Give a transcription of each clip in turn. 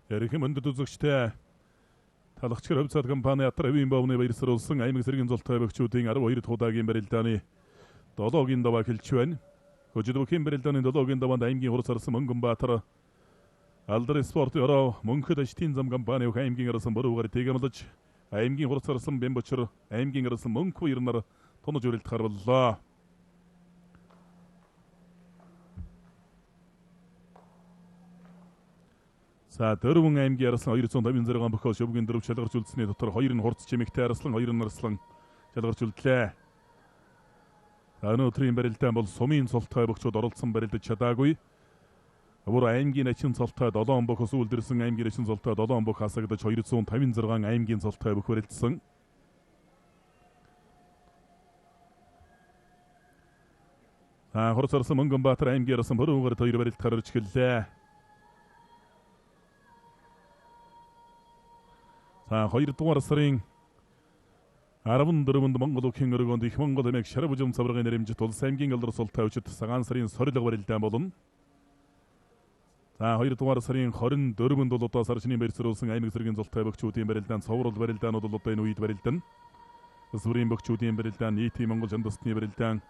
Ярих мөндөд үзэгчтэй талагчгэр хувьцаат компани Атар хэвийн бовны баярсруулсан аймаг зэргийн золтой бөгчүүдийн 12 удаагийн барилдааны 7-гийн даваа хэлж байна. Хөжидбөхийн барилдааны 7-гийн даваанд аймгийн хурц арсан Мөнгөнбаатар Алдар спорт өрөө Мөнхөд ажтын зам компани аймгийн арсан боруугаар тэгэмлэж аймгийн хурц арсан Бямбочор аймгийн арсан Мөнх баяр нар тонож өрөлт харваллаа. За дөрвөн аймгийн арслан 256 бохоос шөвгийн дөрөв шалгарч үлдсэний дотор 2 нь хурц чимэгтэй арслан 2 нь арслан шалгарч үлдлээ. Өнөөдрийн барилдаан бол сумын цолтой бохчууд оролцсон барилдаж чадаагүй. Өөр аймгийн ачин цолтой 7 бохоос үлдэрсэн аймгийн ачин цолтой 7 бох хасагдаж 256 аймгийн цолтой бох барилдсан. Хурц арсан Мөнгөнбаатар аймгийн арсан боруугаар 2 барилд гарч эхэллээ. За 2 дугаар сарын 14-нд Монгол Охин өргөнд их Монгол эмэг Шарбужим цаврагын нэрэмжит улс аймгийн алдар султай өчид цагаан сарын сорилго барилдаан болно. За 2 дугаар сарын 24-нд бол одоо сарчны барьцруулсан аймаг зэргийн золтой бөгчүүдийн барилдаан цовруул барилдаанууд бол одоо энэ үед барилдан. Сүрийн бөгчүүдийн барилдаан, нийтийн Монгол жандасны барилдаан,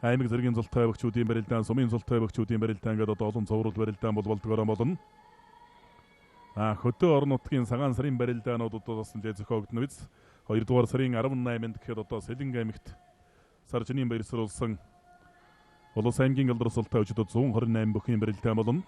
аймаг зэргийн золтой бөгчүүдийн барилдаан, сумын золтой бөгчүүдийн барилдаан гэдэг одоо олон цовруул барилдаан болдгоор болно. Хөдөө орон нутгийн цагаан сарын барилдаанууд одоо зохиогдно биз. 2 дугаар сарын 18-нд гэхэд одоо Сэлэнг аймагт сарчны баярсруулсан Улс аймгийн алдар султай өчид 128 бүхийн барилдаан болно.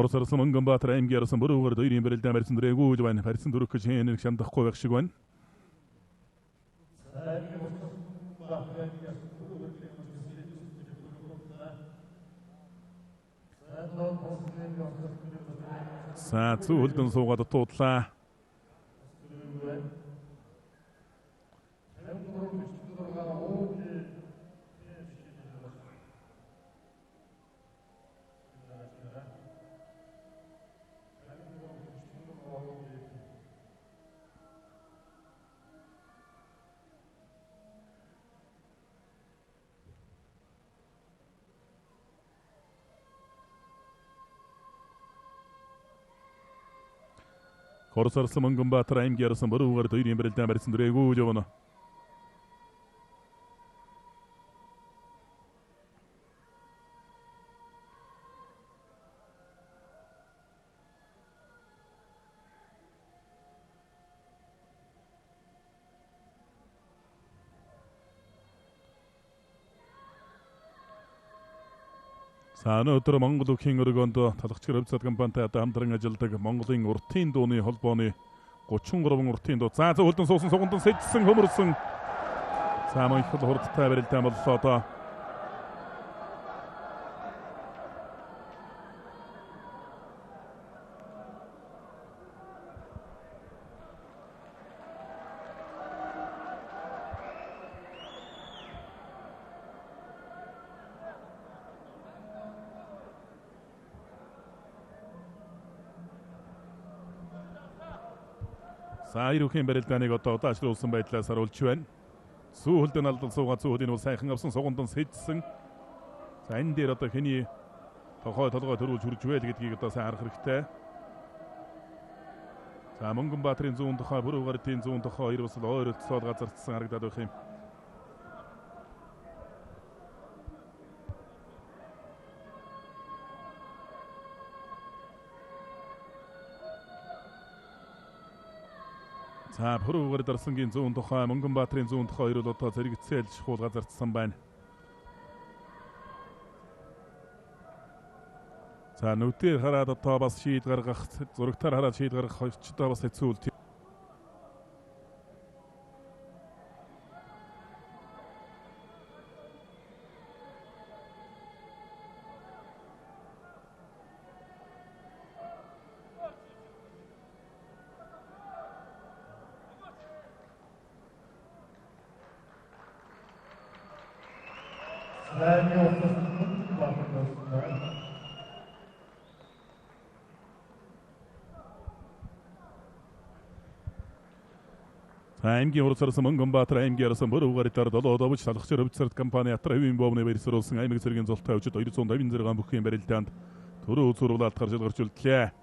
Хурц арсан Мөнгөнбаатар аймгийн арсан боруугаар 2 барилдаан барьсан дөрөөгөөж байна. Барьсан дөрөх гэж нэг шандахгүй байх шиг байна. За зүүлдэн суугаад дуудлаа. Хурц арсан Мөнгөнбаатар аймгийн арсан боруугаар 2 барилдаан барьсан дөрөөгөөж явна. За өнөөдөр Монгол Охин өргөнд талагчгэр хувьцаат компанитай хамтран ажилладаг Монголын уртын дууны холбооны 33 уртын дуу. За зөвхөн суусан сугандан сэжсэн хөмөрсөн. За их хурдтай барилдаан боллоо одоо. За ирүүхийн барилдааныг одоо удаашруулсан байдлаар саруулж байна. Сүүхэлдэн алдан суугаад сүүхлийн бол сайхан авсан сугандан сэжсэн. За энэ дээр одоо хэний толгой төрүүлж хүрж вэ гэдгийг одоо сайн харах хэрэгтэй. За Мөнгөнбаатарын зүүн тухай Бүрүүгарын зүүн тухай хоёр бас ойролцоод газардсан харагдаад байх юм. За Бүрүүгарын дарсангийн зүүн тухай Мөнгөнбаатарын зүүн тухай хоёр бол одоо зэрэгцээл шахуул газардсан байна. За нүдээр хараад одоо бас шийд гаргах, зурагтаар хараад шийд гаргах очдоо бас хэцүү үйл. Daniel аймгийн урсарсан Монгонбаатар аймгийн арсан бүрүүгаритаар долоодовч салхчэр өвчсэрт компани атравын бовны барьсруулсан аймаг зэргийн золтой өвчт 250 зэрэг бүхний барилдаанд төрөө үзүүрлалт гарч илгарч үлдлээ.